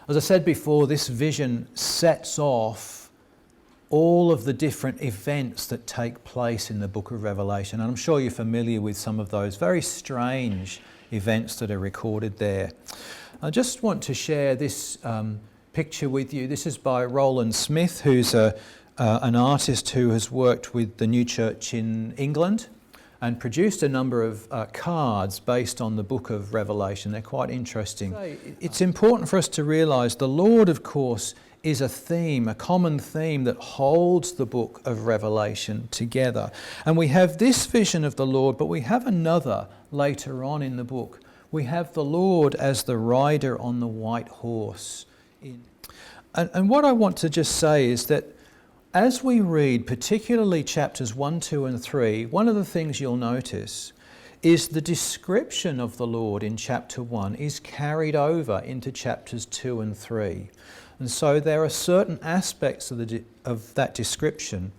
As I said before, this vision sets off all of the different events that take place in the book of Revelation. And I'm sure you're familiar with some of those very strange events that are recorded there. I just want to share this picture with you. This is by Roland Smith, who's an artist who has worked with the New Church in England and produced a number of cards based on the book of Revelation. They're quite interesting. It's important for us to realise the Lord, of course, is a theme, a common theme that holds the book of Revelation together. And we have this vision of the Lord, but we have another later on in the book. We have the Lord as the rider on the white horse. And what I want to just say is that as we read, particularly chapters 1, 2 and 3, one of the things you'll notice is the description of the Lord in chapter 1 is carried over into chapters 2 and 3. And so there are certain aspects of that description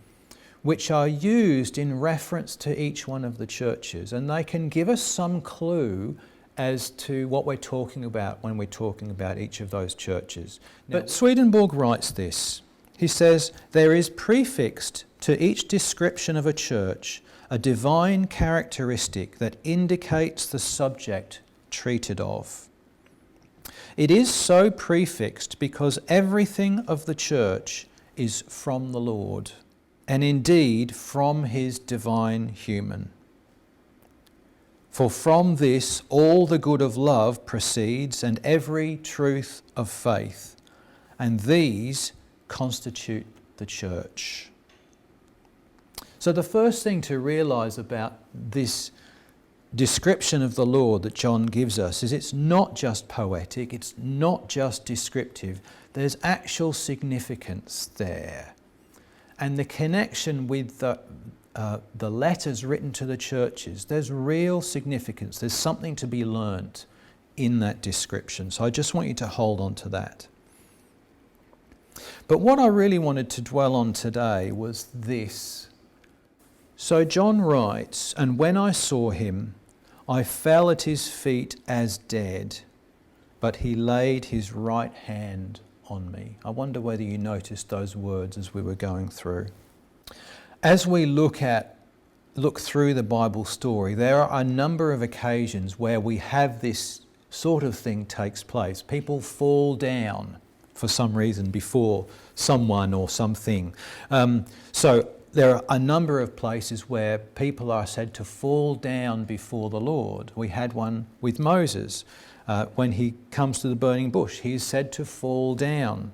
which are used in reference to each one of the churches, and they can give us some clue as to what we're talking about when we're talking about each of those churches. But Swedenborg writes this. He says, there is prefixed to each description of a church a divine characteristic that indicates the subject treated of. It is so prefixed because everything of the church is from the Lord, and indeed from his divine human. For from this all the good of love proceeds, and every truth of faith, and these constitute the church. So the first thing to realise about this description of the Lord that John gives us is it's not just poetic, it's not just descriptive, there's actual significance there. And the connection with the letters written to the churches, there's real significance, there's something to be learnt in that description. So I just want you to hold on to that. But what I really wanted to dwell on today was this. So John writes, and when I saw him, I fell at his feet as dead, but he laid his right hand on me. I wonder whether you noticed those words as we were going through. As we look through the Bible story, there are a number of occasions where we have this sort of thing takes place. People fall down for some reason before someone or something. So there are a number of places where people are said to fall down before the Lord. We had one with Moses. When he comes to the burning bush, he is said to fall down.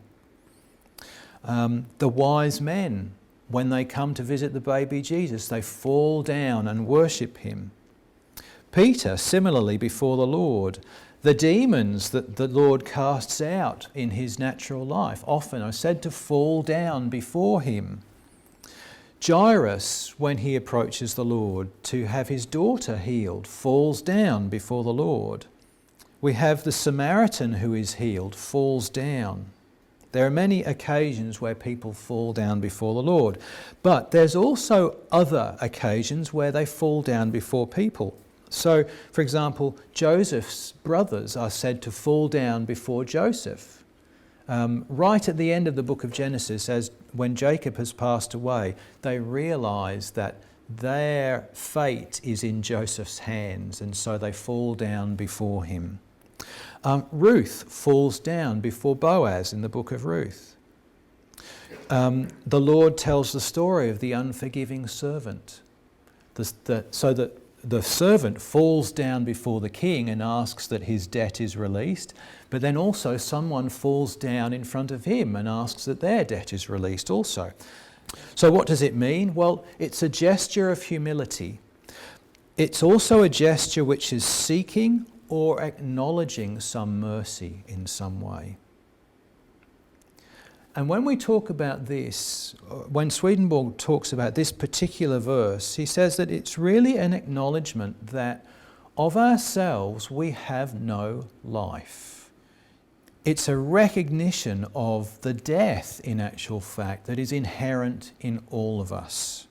The wise men, when they come to visit the baby Jesus, they fall down and worship him. Peter, similarly, before the Lord. The demons that the Lord casts out in his natural life often are said to fall down before him. Jairus, when he approaches the Lord to have his daughter healed, falls down before the Lord. We have the Samaritan who is healed, falls down. There are many occasions where people fall down before the Lord, but there's also other occasions where they fall down before people. So, for example, Joseph's brothers are said to fall down before Joseph. Right at the end of the book of Genesis, as when Jacob has passed away, they realise that their fate is in Joseph's hands, and so they fall down before him. Ruth falls down before Boaz in the book of Ruth. The Lord tells the story of the unforgiving servant, so that the servant falls down before the king and asks that his debt is released, but then also someone falls down in front of him and asks that their debt is released also. So what does it mean? Well, it's a gesture of humility. It's also a gesture which is seeking or acknowledging some mercy in some way. And when we talk about this, when Swedenborg talks about this particular verse, he says that it's really an acknowledgement that of ourselves we have no life. It's a recognition of the death, in actual fact, that is inherent in all of us.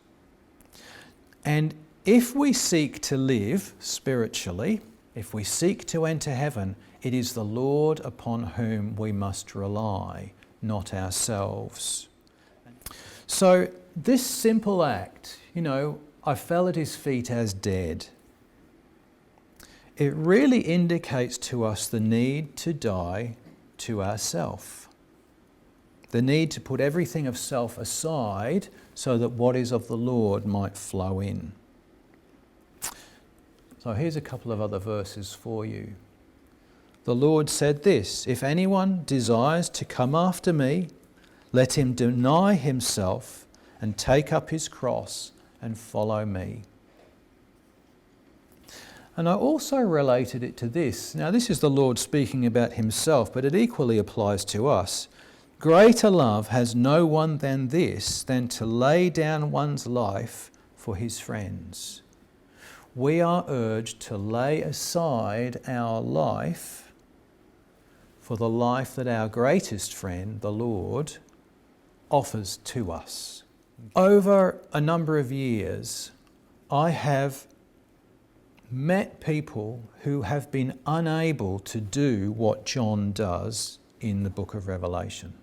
And if we seek to live spiritually, if we seek to enter heaven, It is the Lord upon whom we must rely, not ourselves. So this simple act, I fell at his feet as dead. It really indicates to us the need to die to ourself. The need to put everything of self aside so that what is of the Lord might flow in. So here's a couple of other verses for you. The Lord said this, "If anyone desires to come after me, let him deny himself and take up his cross and follow me." And I also related it to this. Now, this is the Lord speaking about himself, but it equally applies to us. Greater love has no one than this, than to lay down one's life for his friends. We are urged to lay aside our life for the life that our greatest friend, the Lord, offers to us. Over a number of years, I have met people who have been unable to do what John does in the book of Revelation.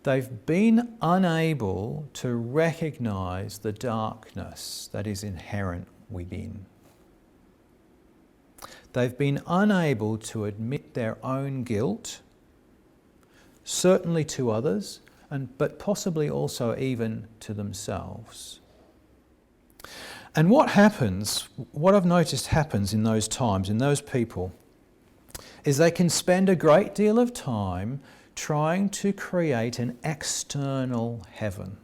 They've been unable to recognise the darkness that is inherent within. They've been unable to admit their own guilt, certainly to others, but possibly also even to themselves. And what I've noticed happens in those times, in those people, is they can spend a great deal of time trying to create an external heaven.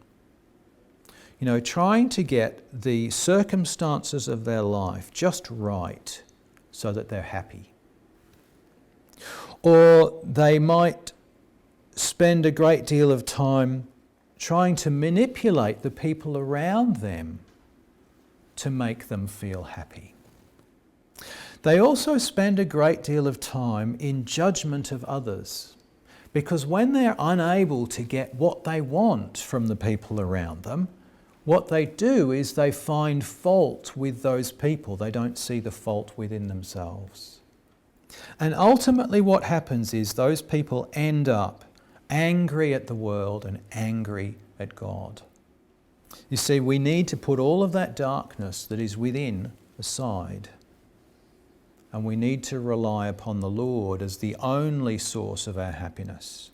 Trying to get the circumstances of their life just right so that they're happy. Or they might spend a great deal of time trying to manipulate the people around them to make them feel happy. They also spend a great deal of time in judgment of others, because when they're unable to get what they want from the people around them, what they do is they find fault with those people. They don't see the fault within themselves. And ultimately what happens is those people end up angry at the world and angry at God. You see, we need to put all of that darkness that is within aside. And we need to rely upon the Lord as the only source of our happiness.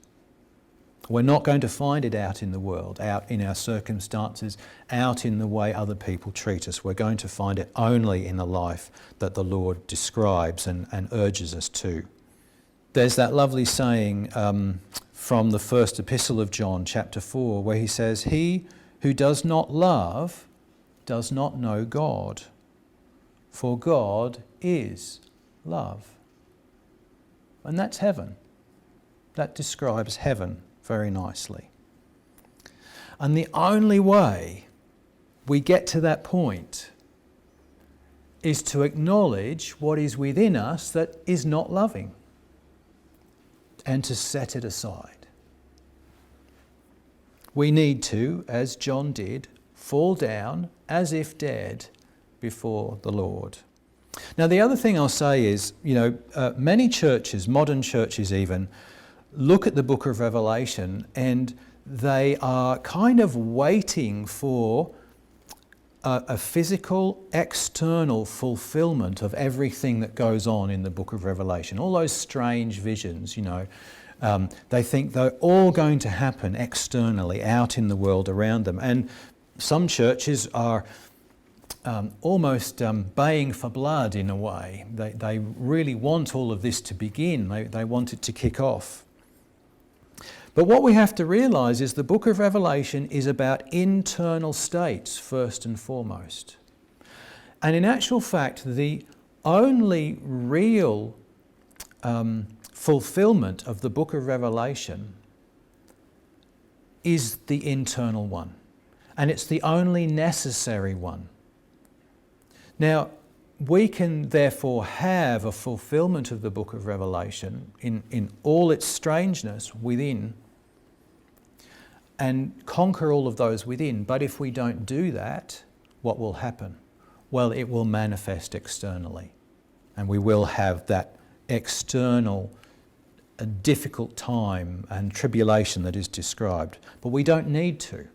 We're not going to find it out in the world, out in our circumstances, out in the way other people treat us. We're going to find it only in the life that the Lord describes and urges us to. There's that lovely saying from the first epistle of John, chapter 4, where he says, "He who does not love does not know God, for God is love." And that's heaven. That describes heaven very nicely. And the only way we get to that point is to acknowledge what is within us that is not loving and to set it aside. We need to, as John did, fall down as if dead before the Lord. Now, the other thing I'll say is, many churches, modern churches even, look at the book of Revelation and they are kind of waiting for a physical, external fulfillment of everything that goes on in the book of Revelation. All those strange visions, they think they're all going to happen externally out in the world around them. And some churches are almost baying for blood in a way. They really want all of this to begin. They want it to kick off. But what we have to realise is the book of Revelation is about internal states first and foremost. And in actual fact, the only real fulfillment of the book of Revelation is the internal one. And it's the only necessary one. Now, we can therefore have a fulfillment of the book of Revelation in all its strangeness within and conquer all of those within. But if we don't do that, what will happen? Well, it will manifest externally. and we will have that external a difficult time and tribulation that is described. But we don't need to.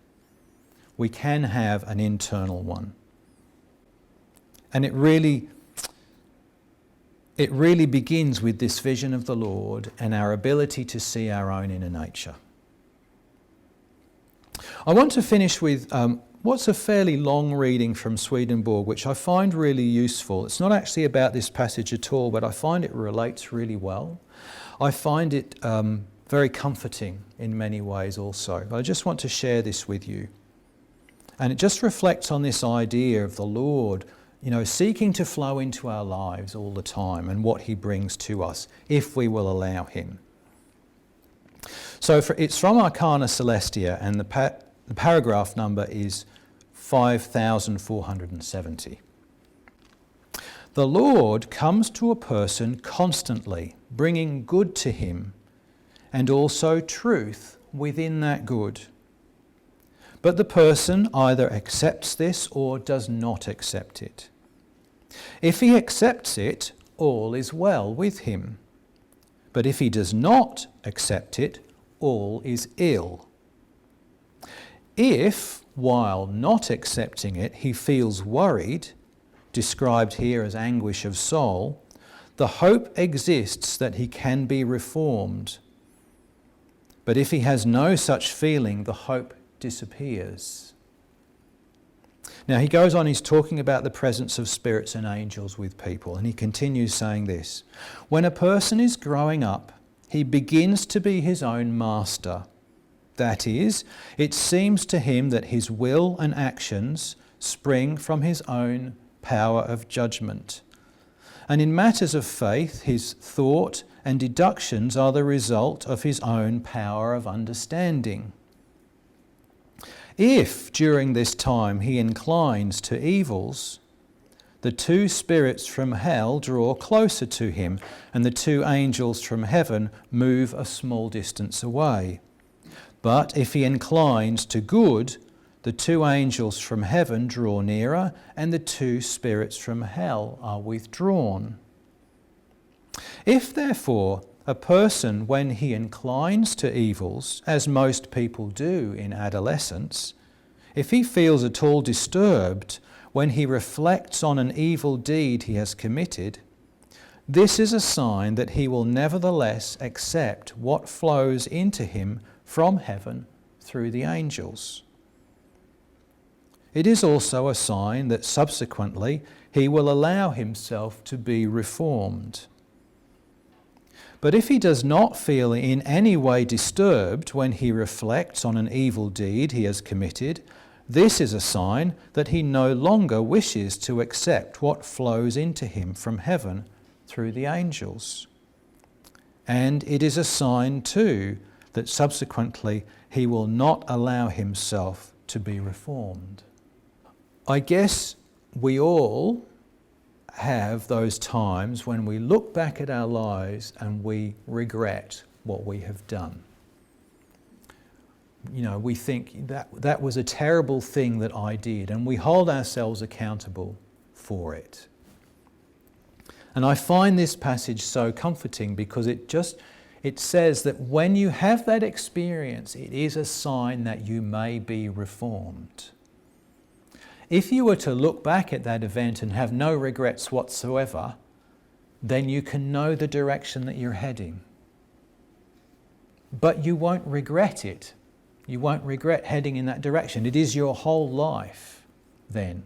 We can have an internal one. And it really begins with this vision of the Lord and our ability to see our own inner nature. I want to finish with what's a fairly long reading from Swedenborg, which I find really useful. It's not actually about this passage at all, but I find it relates really well. I find it very comforting in many ways also. But I just want to share this with you. And it just reflects on this idea of the Lord, seeking to flow into our lives all the time and what he brings to us if we will allow him. So it's from Arcana Celestia, and the paragraph number is 5470. The Lord comes to a person constantly, bringing good to him, and also truth within that good. But the person either accepts this or does not accept it. If he accepts it, all is well with him. But if he does not accept it, all is ill. If, while not accepting it, he feels worried, described here as anguish of soul, the hope exists that he can be reformed. But if he has no such feeling, the hope disappears. Now he goes on, he's talking about the presence of spirits and angels with people, and he continues saying this: when a person is growing up, he begins to be his own master. That is, it seems to him that his will and actions spring from his own power of judgment. And in matters of faith, his thought and deductions are the result of his own power of understanding. If, during this time, he inclines to evils, the two spirits from hell draw closer to him, and the two angels from heaven move a small distance away. But if he inclines to good, the two angels from heaven draw nearer, and the two spirits from hell are withdrawn. If, therefore, a person, when he inclines to evils, as most people do in adolescence, if he feels at all disturbed when he reflects on an evil deed he has committed, this is a sign that he will nevertheless accept what flows into him from heaven through the angels. It is also a sign that subsequently he will allow himself to be reformed. But if he does not feel in any way disturbed when he reflects on an evil deed he has committed, this is a sign that he no longer wishes to accept what flows into him from heaven through the angels. And it is a sign too that subsequently he will not allow himself to be reformed. I guess we all have those times when we look back at our lives and we regret what we have done. We think that was a terrible thing that I did, and we hold ourselves accountable for it. And I find this passage so comforting because it says that when you have that experience, it is a sign that you may be reformed. If you were to look back at that event and have no regrets whatsoever, then you can know the direction that you're heading. But you won't regret it. You won't regret heading in that direction. It is your whole life then.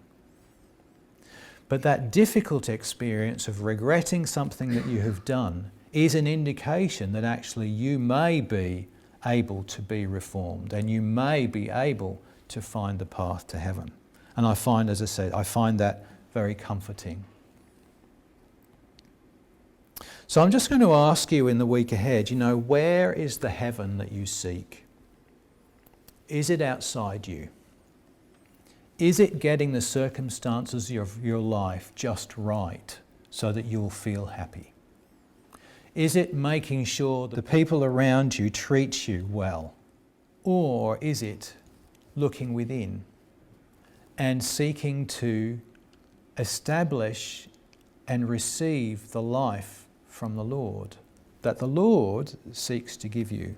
But that difficult experience of regretting something that you have done is an indication that actually you may be able to be reformed and you may be able to find the path to heaven. And I find, as I said, I find that very comforting. So I'm just going to ask you in the week ahead, where is the heaven that you seek? Is it outside you? Is it getting the circumstances of your life just right so that you'll feel happy? Is it making sure that the people around you treat you well? Or is it looking within and seeking to establish and receive the life from the Lord that the Lord seeks to give you.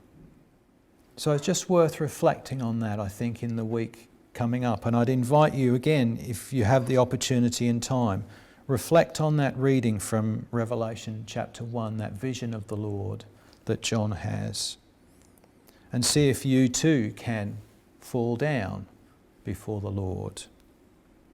So it's just worth reflecting on that, I think, in the week coming up. And I'd invite you again, if you have the opportunity and time, reflect on that reading from Revelation chapter 1, that vision of the Lord that John has, and see if you too can fall down before the Lord.